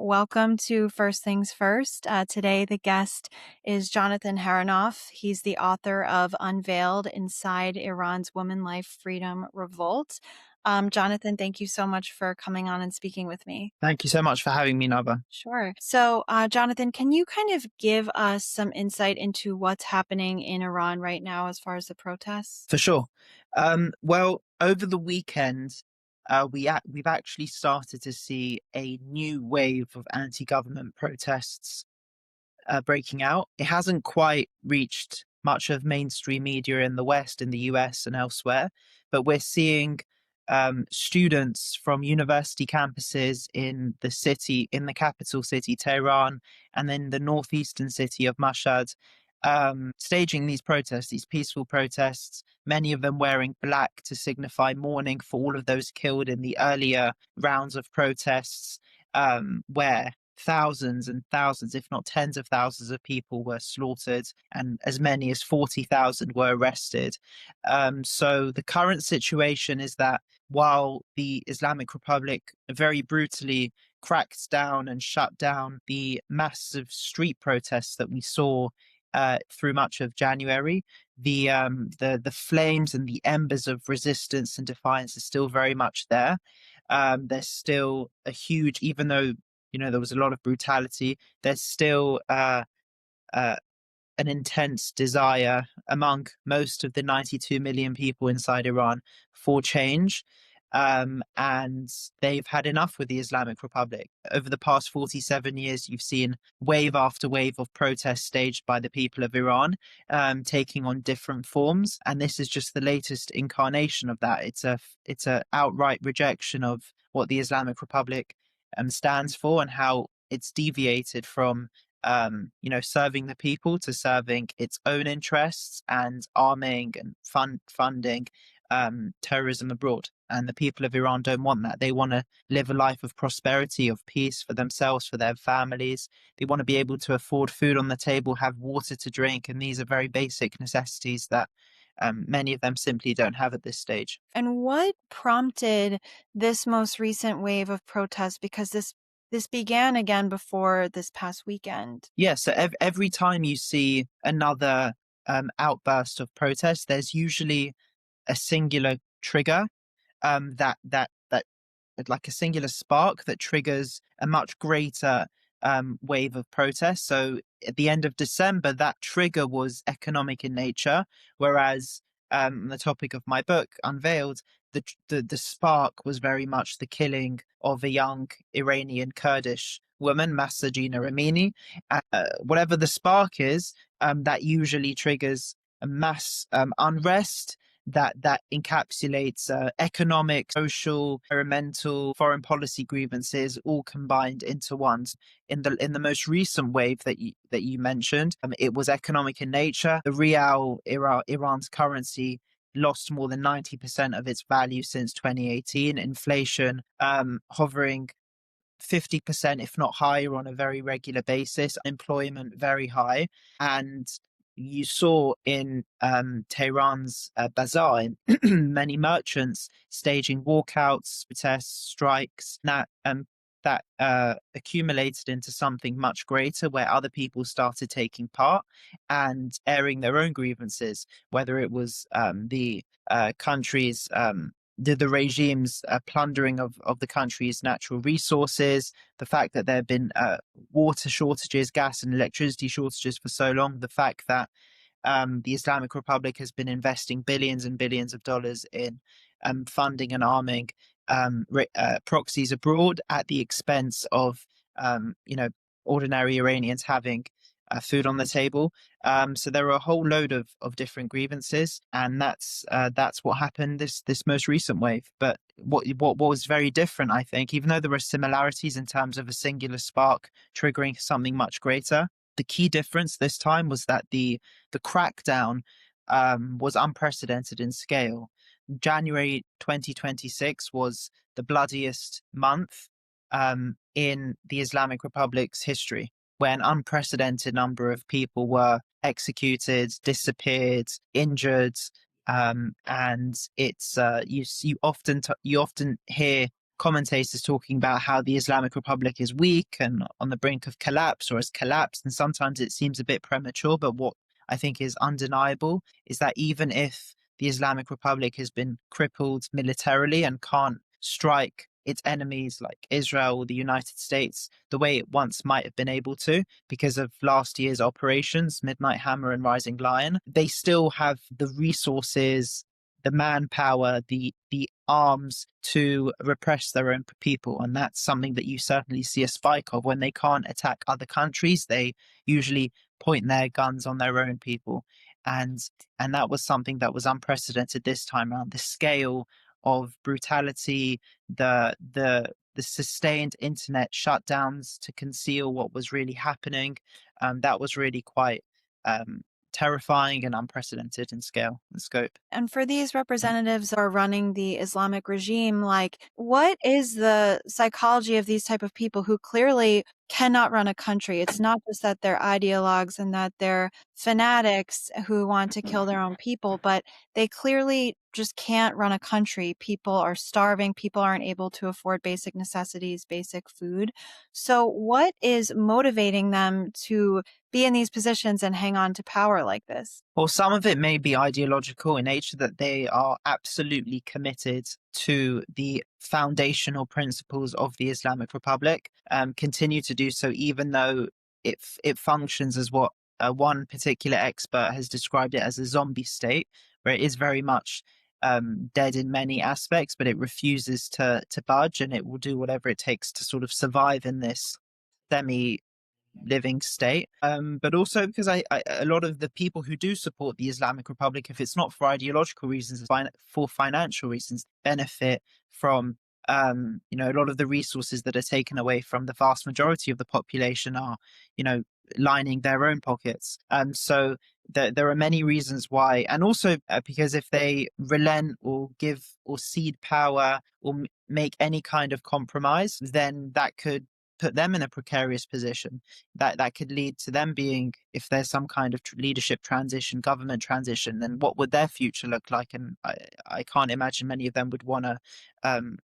welcome to First Things First. Today, the guest is Jonathan Harounoff. He's the author of Unveiled Inside Iran's Woman Life Freedom Revolt. Jonathan, thank you so much for coming on and speaking with me. Thank you so much for having me, Nava. Sure. So, Jonathan, can you kind of give us some insight into what's happening in Iran right now as far as the protests? For sure. Well, over the weekend, we've actually started to see a new wave of anti-government protests breaking out. It hasn't quite reached much of mainstream media in the West, in the US, and elsewhere, but we're seeing students from university campuses in the city, in the capital city, Tehran, and then the northeastern city of Mashhad, staging these protests, these peaceful protests, many of them wearing black to signify mourning for all of those killed in the earlier rounds of protests, where thousands and thousands, if not tens of thousands of people were slaughtered and as many as 40,000 were arrested. So the current situation is that while the Islamic Republic very brutally cracked down and shut down the massive street protests that we saw through much of January, the flames and the embers of resistance and defiance are still very much there. There's still a huge, even though there was a lot of brutality, there's still uh, an intense desire among most of the 92 million people inside Iran for change. And they've had enough with the Islamic Republic. Over the past 47 years, you've seen wave after wave of protests staged by the people of Iran, taking on different forms. And this is just the latest incarnation of that. It's a outright rejection of what the Islamic Republic stands for and how it's deviated from serving the people to serving its own interests and arming and funding terrorism abroad. And the people of Iran don't want that. They want to live a life of prosperity, of peace for themselves, for their families. They want to be able to afford food on the table, have water to drink. And these are very basic necessities that many of them simply don't have at this stage. And what prompted this most recent wave of protests? Because this began again before this past weekend. Yeah, so every time you see another outburst of protest, there's usually a singular trigger, that like a singular spark that triggers a much greater wave of protest. So at the end of December, that trigger was economic in nature, whereas the topic of my book, Unveiled, the spark was very much the killing of a young Iranian Kurdish woman, Mahsa Jina Amini. Whatever the spark is, that usually triggers a mass unrest that encapsulates economic, social, environmental, foreign policy grievances all combined into one. In the most recent wave that you mentioned, it was economic in nature. The rial, Iran's currency, lost more than 90% of its value since 2018. Inflation hovering 50%, if not higher, on a very regular basis. Employment very high. And you saw in Tehran's bazaar, many merchants staging walkouts, protests, strikes. That accumulated into something much greater, where other people started taking part and airing their own grievances, whether it was the country's the regime's plundering of the country's natural resources, the fact that there have been water shortages, gas and electricity shortages for so long, the fact that the Islamic Republic has been investing billions and billions of dollars in funding and arming proxies abroad at the expense of ordinary Iranians having food on the table. So there are a whole load of different grievances, and that's what happened this most recent wave. But what was very different, I think, even though there were similarities in terms of a singular spark triggering something much greater, the key difference this time was that the crackdown was unprecedented in scale. January 2026 was the bloodiest month in the Islamic Republic's history, where an unprecedented number of people were executed, disappeared, injured, and it's you often hear commentators talking about how the Islamic Republic is weak and on the brink of collapse or has collapsed. And sometimes it seems a bit premature, but what I think is undeniable is that even if the Islamic Republic has been crippled militarily and can't strike its enemies like Israel or the United States the way it once might have been able to because of last year's operations, Midnight Hammer and Rising Lion, they still have the resources, the manpower, the arms to repress their own people. And that's something that you certainly see a spike of. When they can't attack other countries, they usually point their guns on their own people. And and that was something that was unprecedented this time around. The scale of brutality, the sustained internet shutdowns to conceal what was really happening, that was really quite um, terrifying and unprecedented in scale and scope. And for these representatives that are running the Islamic regime, like, what is the psychology of these type of people who clearly cannot run a country? It's not just that they're ideologues and that they're fanatics who want to kill their own people, but they clearly just can't run a country. People are starving. People aren't able to afford basic necessities, basic food. So what is motivating them to be in these positions and hang on to power like this? Well, some of it may be ideological in nature, that they are absolutely committed to the foundational principles of the Islamic Republic, continue to do so, even though it functions as what one particular expert has described it as a zombie state, where it is very much dead in many aspects, but it refuses to budge, and it will do whatever it takes to sort of survive in this semi living state. But also because a lot of the people who do support the Islamic Republic, if it's not for ideological reasons, for financial reasons, benefit from a lot of the resources that are taken away from the vast majority of the population are, lining their own pockets. So there are many reasons why, and also because if they relent or give or cede power or make any kind of compromise, then that could put them in a precarious position. That could lead to them being, if there's some kind of leadership transition, government transition, then what would their future look like? And I can't imagine many of them would want to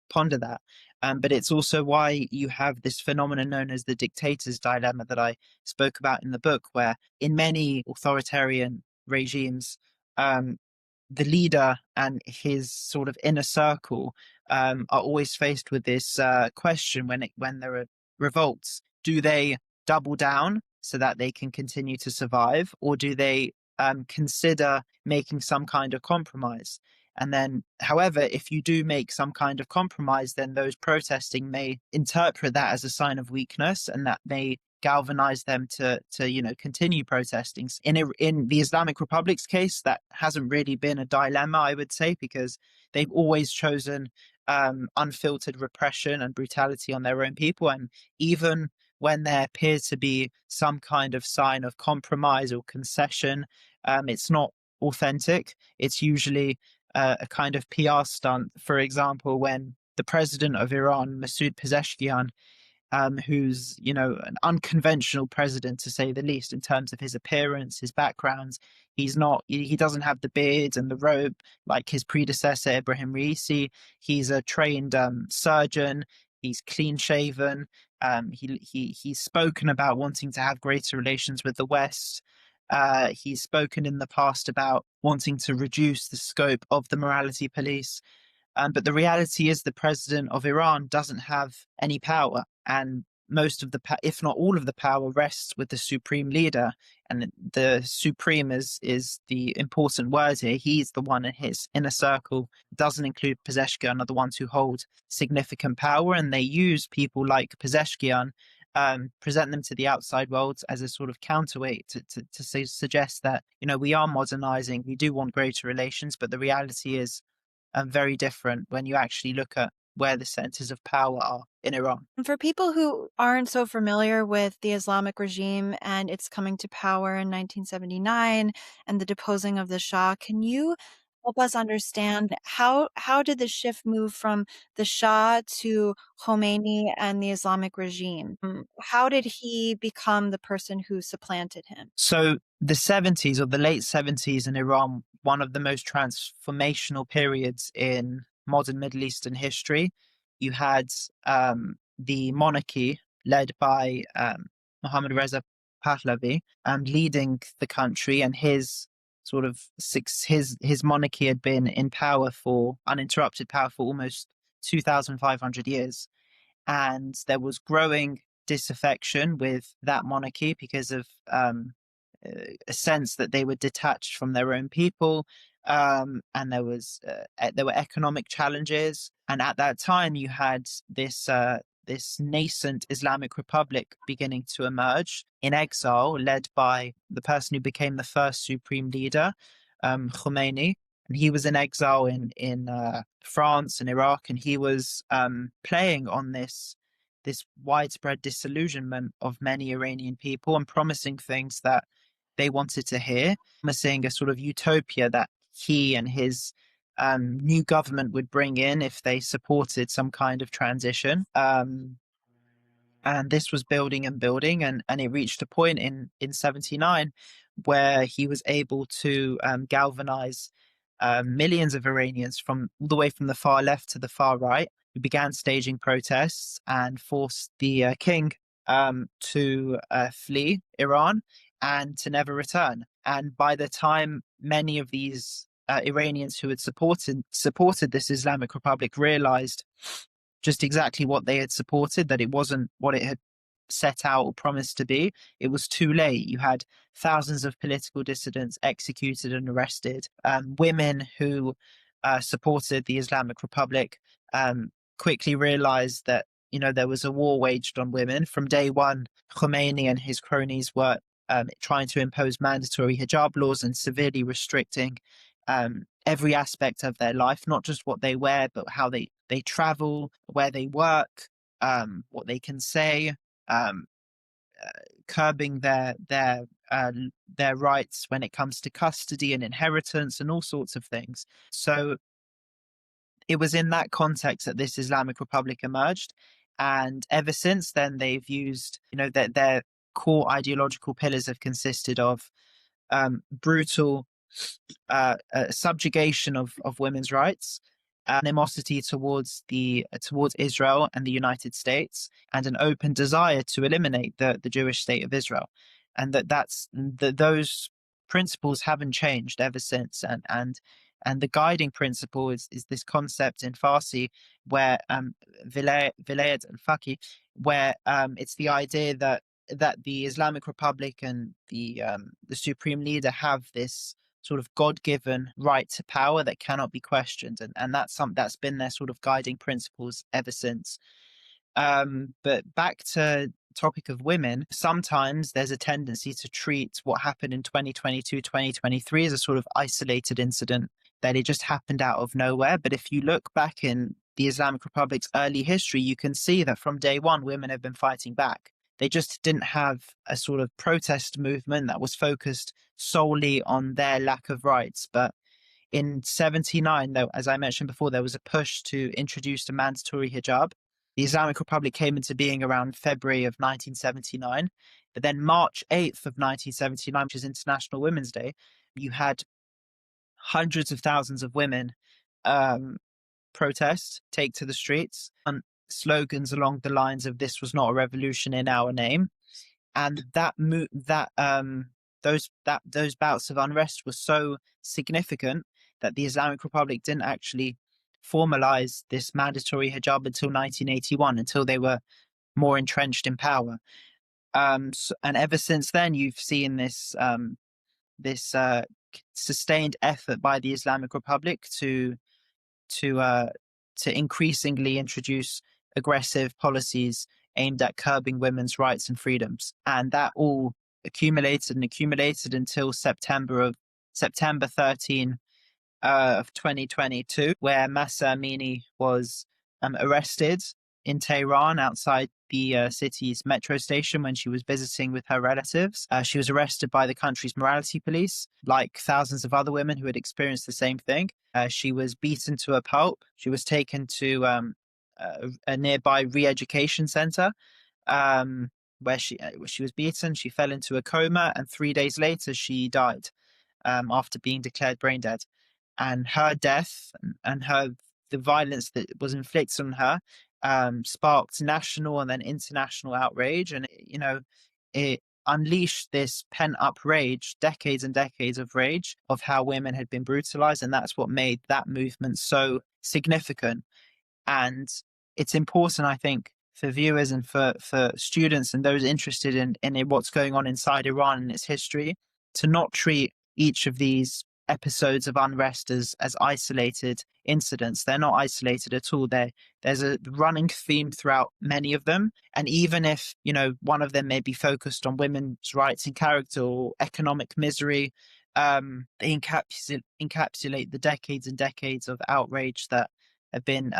ponder that. But it's also why you have this phenomenon known as the dictator's dilemma that I spoke about in the book, where in many authoritarian regimes, the leader and his sort of inner circle are always faced with this question when there are revolts. Do they double down so that they can continue to survive, or do they consider making some kind of compromise? And then, however, if you do make some kind of compromise, then those protesting may interpret that as a sign of weakness, and that may galvanize them to continue protesting. In the Islamic Republic's case, that hasn't really been a dilemma, I would say, because they've always chosen unfiltered repression and brutality on their own people. And even when there appears to be some kind of sign of compromise or concession, it's not authentic. It's usually a kind of PR stunt. For example, when the president of Iran, Masoud Pezeshkian, who's an unconventional president to say the least in terms of his appearance, his backgrounds. He doesn't have the beard and the robe like his predecessor Ibrahim Raisi. He's a trained surgeon. He's clean shaven. He's spoken about wanting to have greater relations with the West. He's spoken in the past about wanting to reduce the scope of the morality police. But the reality is the president of Iran doesn't have any power, and most of the, if not all of the power, rests with the supreme leader. And the supreme is the important word here. He's the one in his inner circle, doesn't include Pezeshkian, are the ones who hold significant power, and they use people like Pezeshkian, present them to the outside world as a sort of counterweight to suggest that we are modernizing, we do want greater relations, but the reality is very different when you actually look at where the centers of power are in Iran. And for people who aren't so familiar with the Islamic regime and its coming to power in 1979 and the deposing of the Shah, can you help us understand how did the shift move from the Shah to Khomeini and the Islamic regime? How did he become the person who supplanted him? So the 70s or the late 70s in Iran, one of the most transformational periods in modern Middle Eastern history. you had the monarchy led by Mohammad Reza Pahlavi, leading the country, and his monarchy had been in power for uninterrupted power for almost 2,500 years, and there was growing disaffection with that monarchy because of a sense that they were detached from their own people, and there were economic challenges. And at that time, you had this nascent Islamic Republic beginning to emerge in exile, led by the person who became the first supreme leader, Khomeini. And he was in exile in France and Iraq, and he was playing on this widespread disillusionment of many Iranian people and promising things that they wanted to hear, promising a sort of utopia that he and his new government would bring in if they supported some kind of transition. And this was building and building, and it reached a point in 79 where he was able to galvanize millions of Iranians from all the way from the far left to the far right, who began staging protests and forced the king to flee Iran and to never return. And by the time many of these Iranians who had supported this Islamic Republic realized just exactly what they had supported, that it wasn't what it had set out or promised to be, it was too late. You had thousands of political dissidents executed and arrested. Women who supported the Islamic Republic quickly realized that there was a war waged on women. From day one, Khomeini and his cronies were trying to impose mandatory hijab laws and severely restricting every aspect of their life, not just what they wear, but how they travel, where they work, what they can say, um, curbing their rights when it comes to custody and inheritance and all sorts of things. So it was in that context that this Islamic Republic emerged, and ever since then they've used their core ideological pillars have consisted of brutal subjugation of women's rights, animosity towards Israel and the United States, and an open desire to eliminate the Jewish state of Israel, and those principles haven't changed ever since, and the guiding principle is this concept in Farsi where vilayat al-faqih, where it's the idea that the Islamic Republic and the supreme leader have this sort of God-given right to power that cannot be questioned, and that's been their sort of guiding principles ever since. But back to topic of women, sometimes there's a tendency to treat what happened in 2022, 2023 as a sort of isolated incident, that it just happened out of nowhere. But if you look back in the Islamic Republic's early history, you can see that from day one, women have been fighting back. They just didn't have a sort of protest movement that was focused solely on their lack of rights. But in 79, though, as I mentioned before, there was a push to introduce the mandatory hijab. The Islamic Republic came into being around February of 1979. But then March 8th of 1979, which is International Women's Day, you had hundreds of thousands of women um, protest, take to the streets, and slogans along the lines of "This was not a revolution in our name." And those bouts of unrest were so significant that the Islamic Republic didn't actually formalize this mandatory hijab until 1981, until they were more entrenched in power. And ever since then, you've seen this sustained effort by the Islamic Republic to uh, to increasingly introduce aggressive policies aimed at curbing women's rights and freedoms, and that all accumulated and accumulated until September 13 of 2022, where Mahsa Amini was arrested in Tehran outside the city's metro station when she was visiting with her relatives. She was arrested by the country's morality police, like thousands of other women who had experienced the same thing. She was beaten to a pulp. She was taken to a nearby re-education center, where she was beaten. She fell into a coma, and 3 days later, she died after being declared brain dead. And her death and the violence that was inflicted on her sparked national and then international outrage, and it unleashed this pent up rage, decades and decades of rage of how women had been brutalized, and that's what made that movement so significant. And it's important, I think, for viewers and for students and those interested in what's going on inside Iran and its history to not treat each of these episodes of unrest as isolated incidents. They're not isolated at all. There's a running theme throughout many of them. And even if, one of them may be focused on women's rights and character or economic misery, they encapsulate the decades and decades of outrage that have been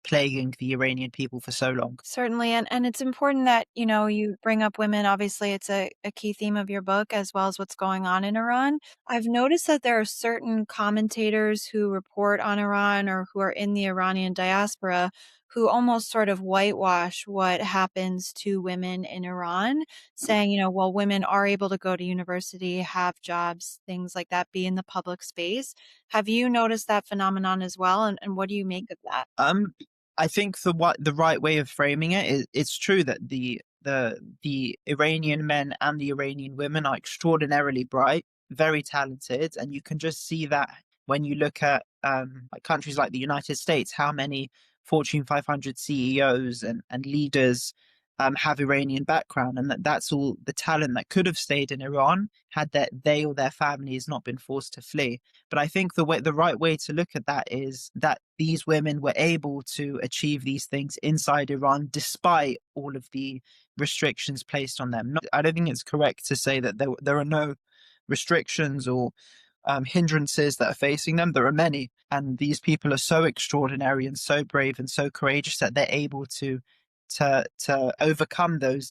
plaguing the Iranian people for so long. Certainly, and it's important that, you bring up women. Obviously, it's a key theme of your book as well as what's going on in Iran. I've noticed that there are certain commentators who report on Iran or who are in the Iranian diaspora who almost sort of whitewash what happens to women in Iran, saying, well, women are able to go to university, have jobs, things like that, be in the public space. Have you noticed that phenomenon as well? And what do you make of that? I think the right way of framing it is it's true that the Iranian men and the Iranian women are extraordinarily bright, very talented, and you can just see that when you look at like countries like the United States, how many Fortune 500 CEOs and leaders have Iranian background, and that's all the talent that could have stayed in Iran had that they or their families not been forced to flee. But I think the right way to look at that is that these women were able to achieve these things inside Iran despite all of the restrictions placed on them. I don't think it's correct to say that there are no restrictions or hindrances that are facing them. There are many, and these people are so extraordinary and so brave and so courageous that they're able to overcome those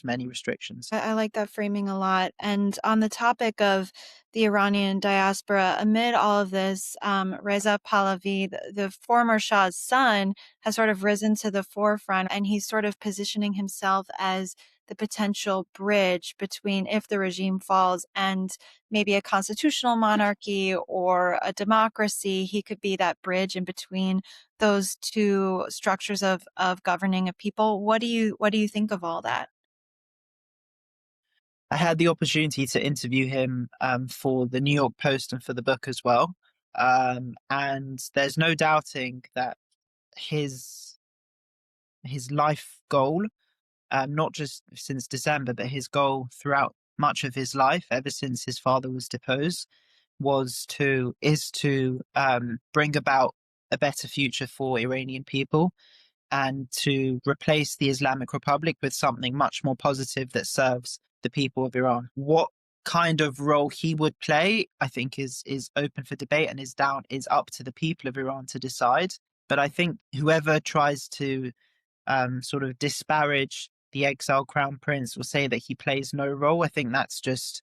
many restrictions. I like that framing a lot. And on the topic of the Iranian diaspora, amid all of this, Reza Pahlavi, the former Shah's son, has sort of risen to the forefront, and he's sort of positioning himself as the potential bridge between if the regime falls and maybe a constitutional monarchy or a democracy. He could be that bridge in between those two structures of governing a people. What do you think of all that? I had the opportunity to interview him for the New York Post and for the book as well. And there's no doubting that his his life goal, not just since December, but his goal throughout much of his life, ever since his father was deposed, is to bring about a better future for Iranian people and to replace the Islamic Republic with something much more positive that serves the people of Iran. What kind of role he would play, I think, is open for debate and is up to the people of Iran to decide. But I think whoever tries to sort of disparage the exiled crown prince or say that he plays no role, I think it's just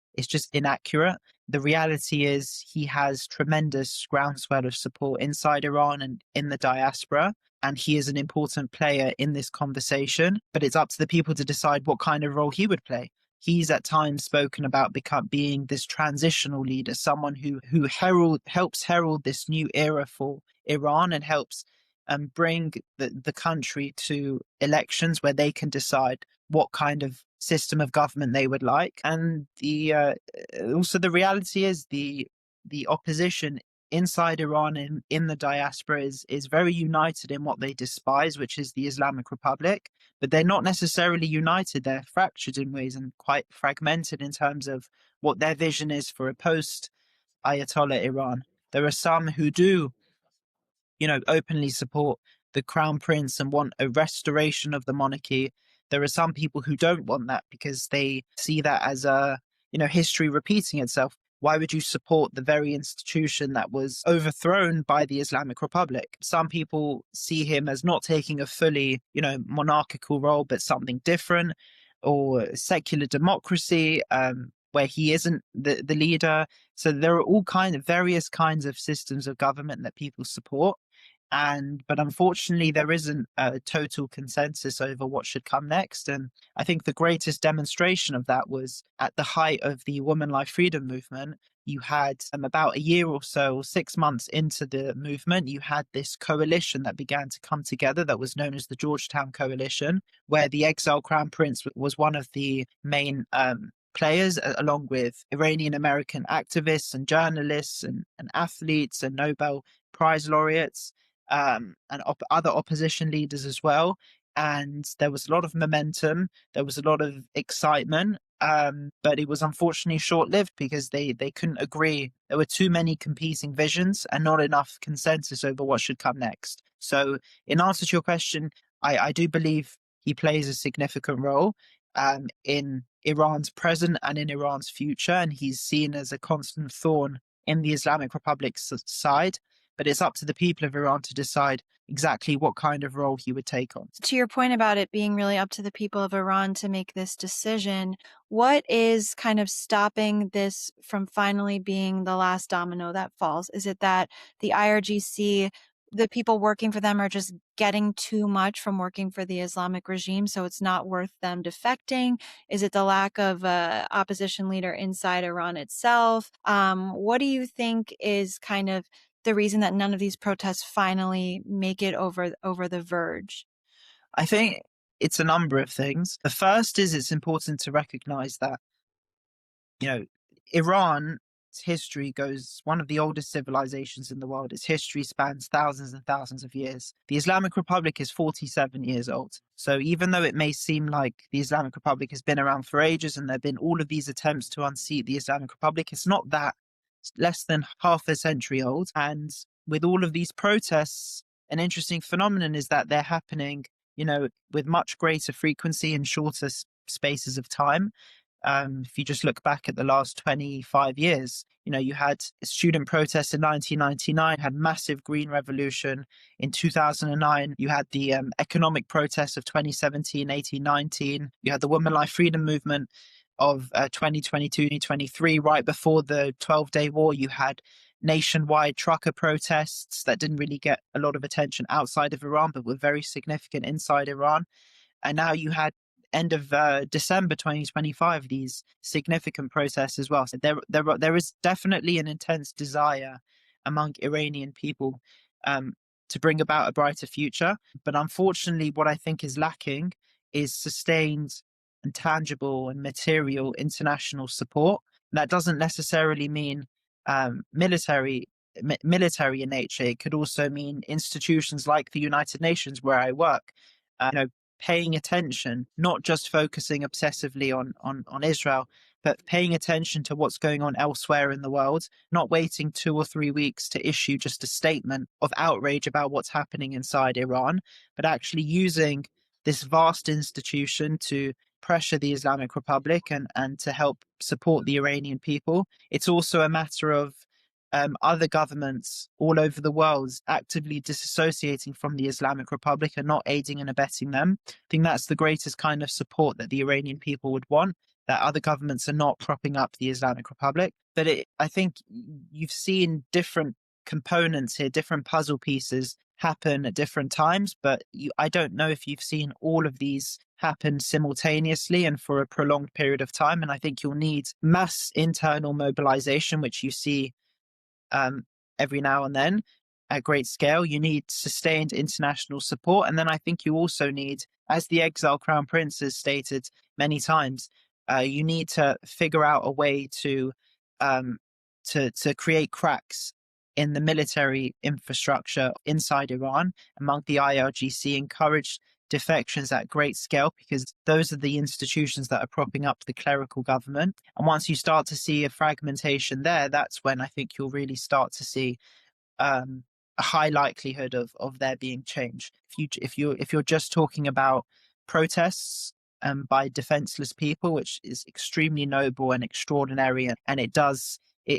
inaccurate. The reality is he has tremendous groundswell of support inside Iran and in the diaspora, and he is an important player in this conversation. But it's up to the people to decide what kind of role he would play. He's at times spoken about being this transitional leader, someone who helps herald this new era for Iran and helps bring the country to elections where they can decide what kind of system of government they would like. And also the reality is the opposition inside Iran and in the diaspora is very united in what they despise, which is the Islamic Republic. But they're not necessarily united. They're fractured in ways and quite fragmented in terms of what their vision is for a post Ayatollah Iran. There are some who do openly support the crown prince and want a restoration of the monarchy. There are some people who don't want that because they see that as history repeating itself. Why would you support the very institution that was overthrown by the Islamic Republic? Some people see him as not taking a fully, monarchical role, but something different, or secular democracy, where he isn't the leader. So there are all various kinds of systems of government that people support. But unfortunately there isn't a total consensus over what should come next. And I think the greatest demonstration of that was at the height of the woman life freedom movement. You had about a year or so, or 6 months into the movement, you had this coalition that began to come together that was known as the Georgetown Coalition, where the exiled crown prince was one of the main players, along with Iranian American activists and journalists and athletes and Nobel Prize laureates, and other opposition leaders as well. And there was a lot of momentum, there was a lot of excitement, but it was unfortunately short lived because they couldn't agree. There were too many competing visions and not enough consensus over what should come next. So, in answer to your question, I do believe he plays a significant role in Iran's present and in Iran's future, and he's seen as a constant thorn in the Islamic Republic's side. But it's up to the people of Iran to decide exactly what kind of role he would take on. To your point about it being really up to the people of Iran to make this decision, what is kind of stopping this from finally being the last domino that falls? Is it that the IRGC, the people working for them, are just getting too much from working for the Islamic regime, so it's not worth them defecting? Is it the lack of opposition leader inside Iran itself? What do you think is kind of the reason that none of these protests finally make it over the verge? I think it's a number of things. The first is it's important to recognize that, you know, Iran's history goes one of the oldest civilizations in the world. Its history spans thousands and thousands of years. The Islamic Republic is 47 years old. So even though it may seem like the Islamic Republic has been around for ages and there have been all of these attempts to unseat the Islamic Republic, it's not that. It's less than half a century old. And with all of these protests, an interesting phenomenon is that they're happening, with much greater frequency in shorter spaces of time. If you just look back at the last 25 years, you had student protests in 1999, had massive green revolution in 2009. You had the economic protests of 2017, 18, 19. You had the women life freedom movement of 2022, 2023. Right before the 12-day war, you had nationwide trucker protests that didn't really get a lot of attention outside of Iran, but were very significant inside Iran. And now you had end of December 2025 these significant protests as well. So there is definitely an intense desire among Iranian people to bring about a brighter future. But unfortunately, what I think is lacking is sustained and tangible and material international support. That doesn't necessarily mean military in nature. It could also mean institutions like the United Nations, where I work. Paying attention, not just focusing obsessively on Israel, but paying attention to what's going on elsewhere in the world, not waiting 2 or 3 weeks to issue just a statement of outrage about what's happening inside Iran, but actually using this vast institution to pressure the Islamic Republic and to help support the Iranian people. It's also a matter of other governments all over the world actively disassociating from the Islamic Republic and not aiding and abetting them. I think that's the greatest kind of support that the Iranian people would want, that other governments are not propping up the Islamic Republic. But I think you've seen different components here, different puzzle pieces happen at different times, but I don't know if you've seen all of these happen simultaneously and for a prolonged period of time. And I think you'll need mass internal mobilization, which you see every now and then at great scale. You need sustained international support. And then I think you also need, as the exiled crown prince has stated many times, you need to figure out a way to create cracks in the military infrastructure inside Iran among the IRGC, encourage defections at great scale, because those are the institutions that are propping up the clerical government. And once you start to see a fragmentation there, that's when I think you'll really start to see a high likelihood of there being change. If you're just talking about protests by defenseless people, which is extremely noble and extraordinary, and it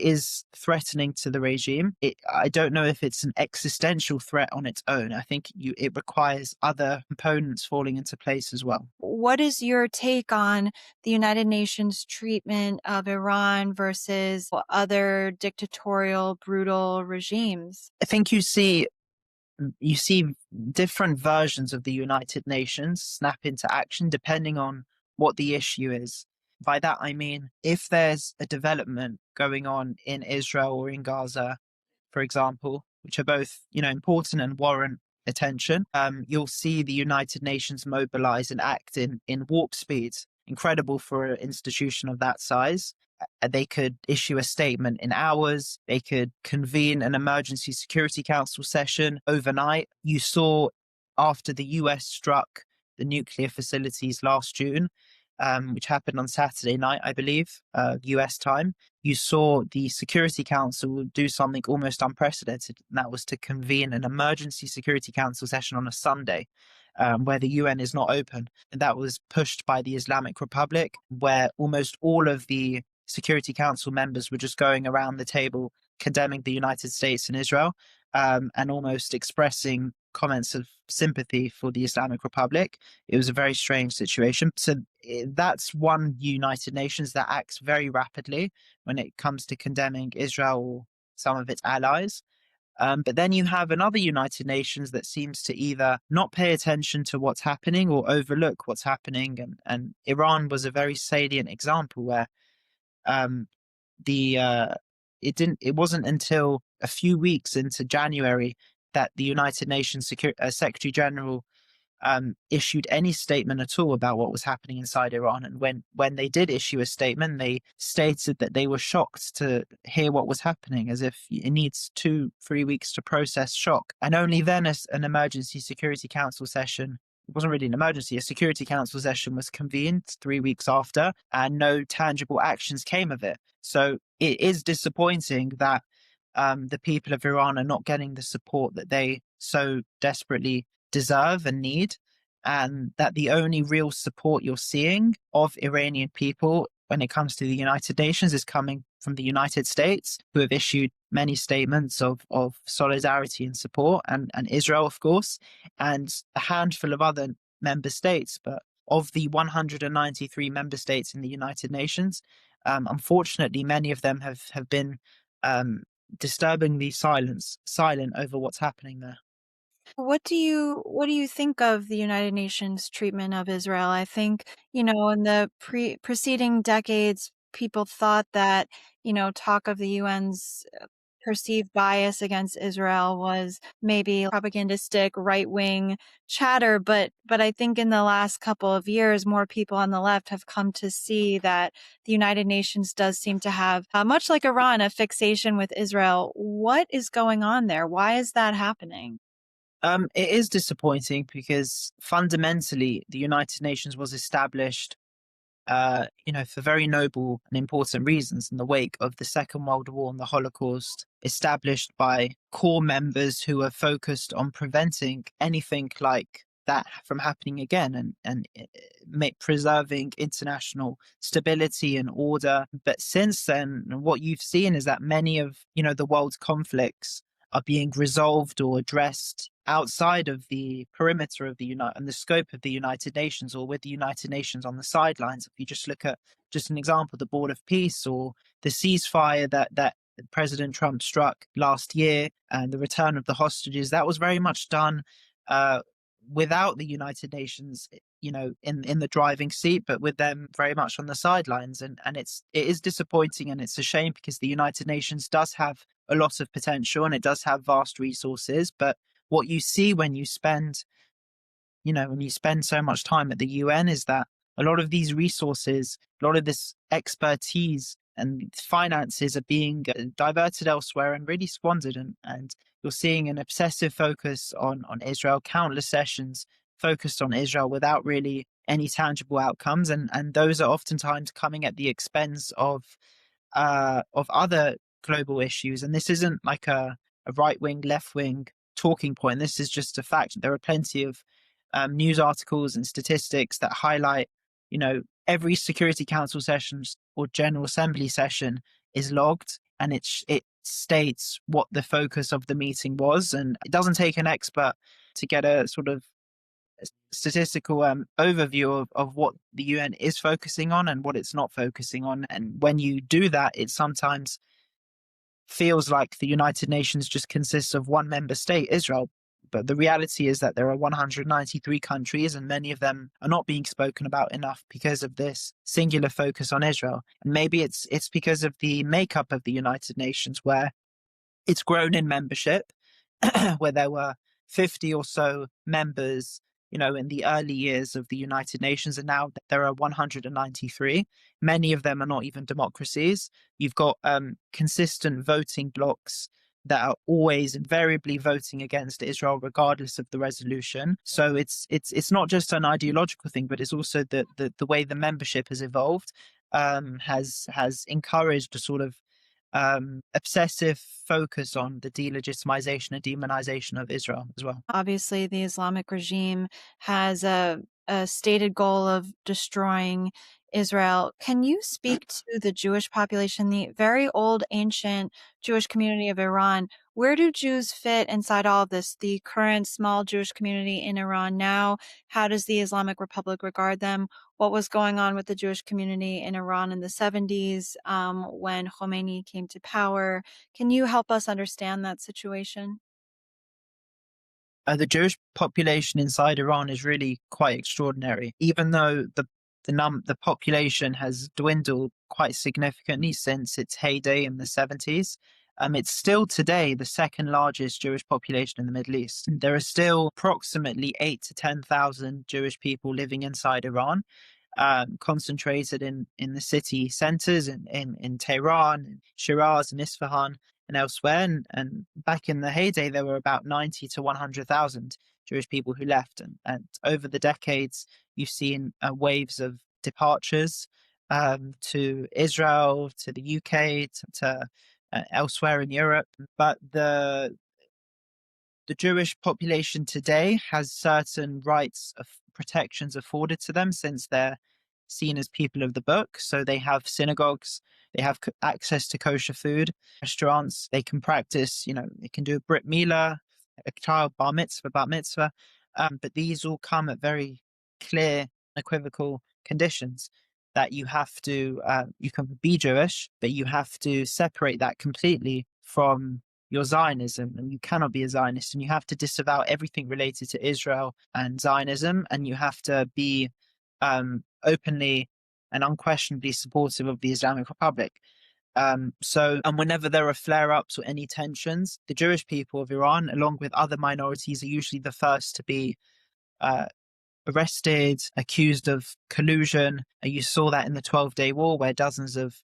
is threatening to the regime. I don't know if it's an existential threat on its own. I think it requires other components falling into place as well. What is your take on the United Nations treatment of Iran versus other dictatorial, brutal regimes? I think you see you see different versions of the United Nations snap into action depending on what the issue is. By that, I mean, if there's a development going on in Israel or in Gaza, for example, which are both, important and warrant attention, you'll see the United Nations mobilize and act in warp speed. Incredible for an institution of that size. They could issue a statement in hours. They could convene an emergency Security Council session overnight. You saw after the US struck the nuclear facilities last June, which happened on Saturday night, I believe, US time. You saw the Security Council do something almost unprecedented, and that was to convene an emergency Security Council session on a Sunday, where the UN is not open. And that was pushed by the Islamic Republic, where almost all of the Security Council members were just going around the table condemning the United States and Israel, and almost expressing comments of sympathy for the Islamic Republic. It was a very strange situation. So that's one United Nations that acts very rapidly when it comes to condemning Israel or some of its allies. But then you have another United Nations that seems to either not pay attention to what's happening or overlook what's happening. And Iran was a very salient example where um, the it wasn't until a few weeks into January that the United Nations Secretary General issued any statement at all about what was happening inside Iran. And when they did issue a statement, they stated that they were shocked to hear what was happening, as if it needs 2-3 weeks to process shock. And only then an emergency Security Council session, it wasn't really an emergency, a Security Council session was convened 3 weeks after, and no tangible actions came of it. So it is disappointing that the people of Iran are not getting the support that they so desperately deserve and need, and that the only real support you're seeing of Iranian people when it comes to the United Nations is coming from the United States, who have issued many statements of solidarity and support, and Israel, of course, and a handful of other member states. But of the 193 member states in the United Nations, unfortunately, many of them have been disturbingly silent over what's happening there. What do you think of the United Nations treatment of Israel? I think, in the preceding decades, people thought that, talk of the UN's perceived bias against Israel was maybe propagandistic right-wing chatter, but I think in the last couple of years, more people on the left have come to see that the United Nations does seem to have, much like Iran, a fixation with Israel. What is going on there? Why is that happening? It is disappointing because fundamentally the United Nations was established, for very noble and important reasons in the wake of the Second World War and the Holocaust, established by core members who are focused on preventing anything like that from happening again, and preserving international stability and order. But since then, what you've seen is that many of the world's conflicts are being resolved or addressed outside of the perimeter of the United and the scope of the United Nations, or with the United Nations on the sidelines. If you just look at just an example, the Board of Peace or the ceasefire that President Trump struck last year, and the return of the hostages, that was very much done uh, without the United Nations, in the driving seat, but with them very much on the sidelines. And it is disappointing, and it's a shame, because the United Nations does have a lot of potential and it does have vast resources. But what you see when you spend so much time at the UN is that a lot of these resources, a lot of this expertise and finances are being diverted elsewhere and really squandered. And you're seeing an obsessive focus on Israel, countless sessions focused on Israel without really any tangible outcomes. And those are oftentimes coming at the expense of other global issues. And this isn't like a right wing, left wing talking point. This is just a fact. There are plenty of news articles and statistics that highlight, every Security Council session or General Assembly session is logged, and it states what the focus of the meeting was. And it doesn't take an expert to get a sort of statistical overview of what the UN is focusing on and what it's not focusing on. And when you do that, it sometimes feels like the United Nations just consists of one member state, Israel. But the reality is that there are 193 countries, and many of them are not being spoken about enough because of this singular focus on Israel. And maybe it's because of the makeup of the United Nations, where it's grown in membership, where there were 50 or so members, in the early years of the United Nations, and now there are 193. Many of them are not even democracies. You've got consistent voting blocks that are always invariably voting against Israel, regardless of the resolution. So it's not just an ideological thing, but it's also the way the membership has evolved, has encouraged a sort of obsessive focus on the delegitimization and demonization of Israel as well. Obviously, the Islamic regime has a stated goal of destroying Israel. Can you speak to the Jewish population, the very old, ancient Jewish community of Iran? Where do Jews fit inside all of this? The current small Jewish community in Iran now, how does the Islamic Republic regard them? What was going on with the Jewish community in Iran in the 70s when Khomeini came to power? Can you help us understand that situation? The Jewish population inside Iran is really quite extraordinary, even though the population has dwindled quite significantly since its heyday in the 70s. It's still today the second largest Jewish population in the Middle East. There are still approximately 8 to 10,000 Jewish people living inside Iran, concentrated in the city centers in Tehran, Shiraz, and Isfahan, and elsewhere. And back in the heyday, there were about 90 to 100,000 Jewish people who left. And over the decades, you've seen waves of departures to Israel, to the UK, to elsewhere in Europe. But the Jewish population today has certain rights of protections afforded to them since they're seen as people of the book. So they have synagogues, they have access to kosher food, restaurants, they can practice, they can do a brit milah, a child bar mitzvah, bat mitzvah. But these all come at very clear, equivocal conditions that you can be Jewish, but you have to separate that completely from your Zionism, and you cannot be a Zionist, and you have to disavow everything related to Israel and Zionism, and you have to be openly and unquestionably supportive of the Islamic Republic. And whenever there are flare ups or any tensions, the Jewish people of Iran, along with other minorities, are usually the first to be uh, arrested, accused of collusion. You saw that in the 12-Day War, where dozens of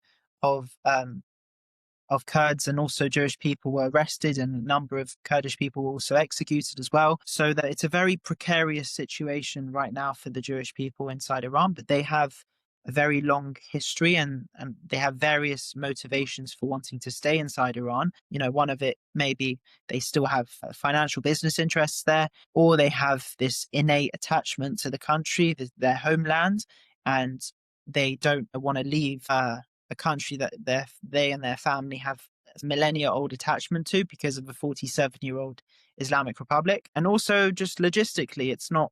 Kurds and also Jewish people were arrested, and a number of Kurdish people were also executed as well. So that it's a very precarious situation right now for the Jewish people inside Iran, but they have a very long history, and they have various motivations for wanting to stay inside Iran. One of it may be they still have financial business interests there, or they have this innate attachment to the country, their homeland, and they don't want to leave a country that they and their family have a millennia old attachment to because of a 47-year-old Islamic Republic. And also, just logistically, it's not,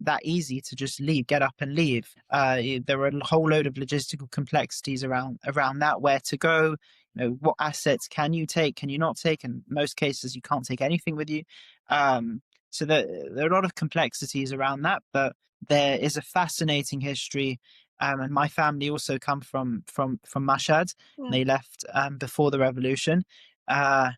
that easy to just leave, get up and leave. There are a whole load of logistical complexities around that, where to go, what assets can you take, can you not take? In most cases, you can't take anything with you. So there are a lot of complexities around that, but there is a fascinating history, and my family also come from Mashhad. Yeah. They left before the revolution. Uh,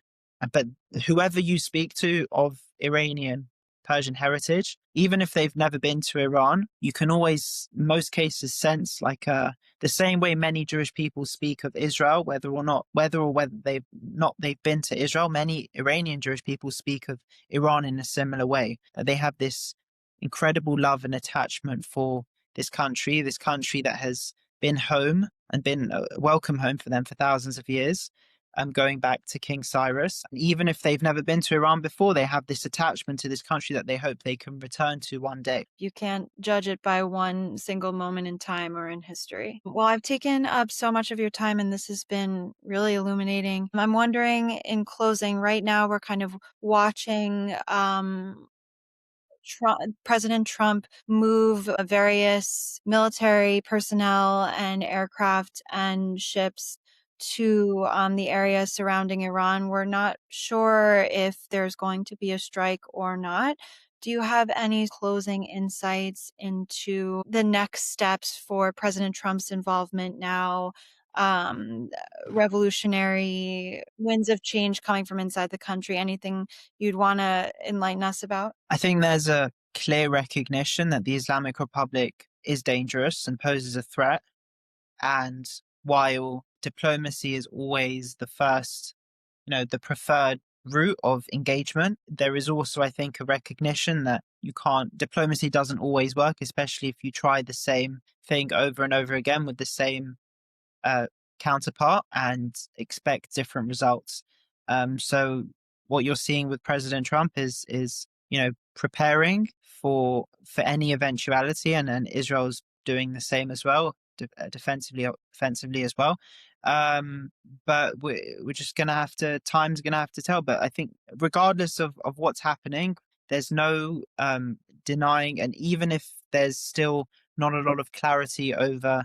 but whoever you speak to of Iranian Persian heritage, even if they've never been to Iran, you can always, in most cases, sense the same way many Jewish people speak of Israel, whether they've been to Israel. Many Iranian Jewish people speak of Iran in a similar way. They have this incredible love and attachment for this country that has been home and been a welcome home for them for thousands of years, going back to King Cyrus. Even if they've never been to Iran before, they have this attachment to this country that they hope they can return to one day. You can't judge it by one single moment in time or in history. Well, I've taken up so much of your time and this has been really illuminating. I'm wondering, in closing, right now we're kind of watching President Trump move various military personnel and aircraft and ships to the area surrounding Iran. We're not sure if there's going to be a strike or not. Do you have any closing insights into the next steps for President Trump's involvement now? Um, Revolutionary winds of change coming from inside the country. Anything you'd want to enlighten us about? I think there's a clear recognition that the Islamic Republic is dangerous and poses a threat. And while diplomacy is always the first, the preferred route of engagement, there is also, I think, a recognition that diplomacy doesn't always work, especially if you try the same thing over and over again with the same uh, counterpart and expect different results. So what you're seeing with President Trump is preparing for any eventuality, and Israel's doing the same as well, defensively, offensively as well. Um, but we're just gonna have to. Time's gonna have to tell. But I think regardless of what's happening, there's no denying, and even if there's still not a lot of clarity over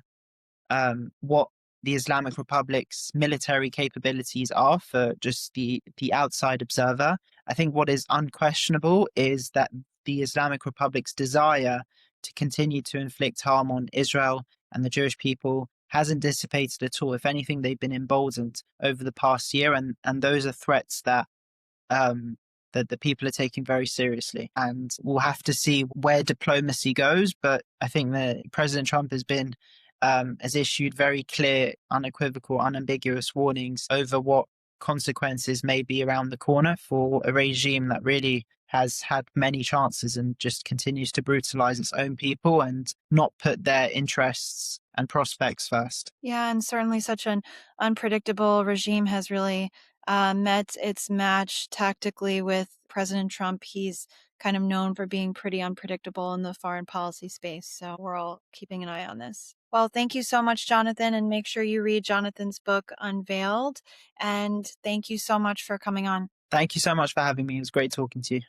what the Islamic Republic's military capabilities are for just the outside observer. I think what is unquestionable is that the Islamic Republic's desire to continue to inflict harm on Israel and the Jewish people hasn't dissipated at all. If anything, they've been emboldened over the past year, and those are threats um, that the people are taking very seriously. And we'll have to see where diplomacy goes. But I think that President Trump has issued very clear, unequivocal, unambiguous warnings over what consequences may be around the corner for a regime that really has had many chances and just continues to brutalize its own people and not put their interests and prospects first. Yeah, and certainly such an unpredictable regime has really met its match tactically with President Trump. He's kind of known for being pretty unpredictable in the foreign policy space. So we're all keeping an eye on this. Well, thank you so much, Jonathan, and make sure you read Jonathan's book, Unveiled. And thank you so much for coming on. Thank you so much for having me. It was great talking to you.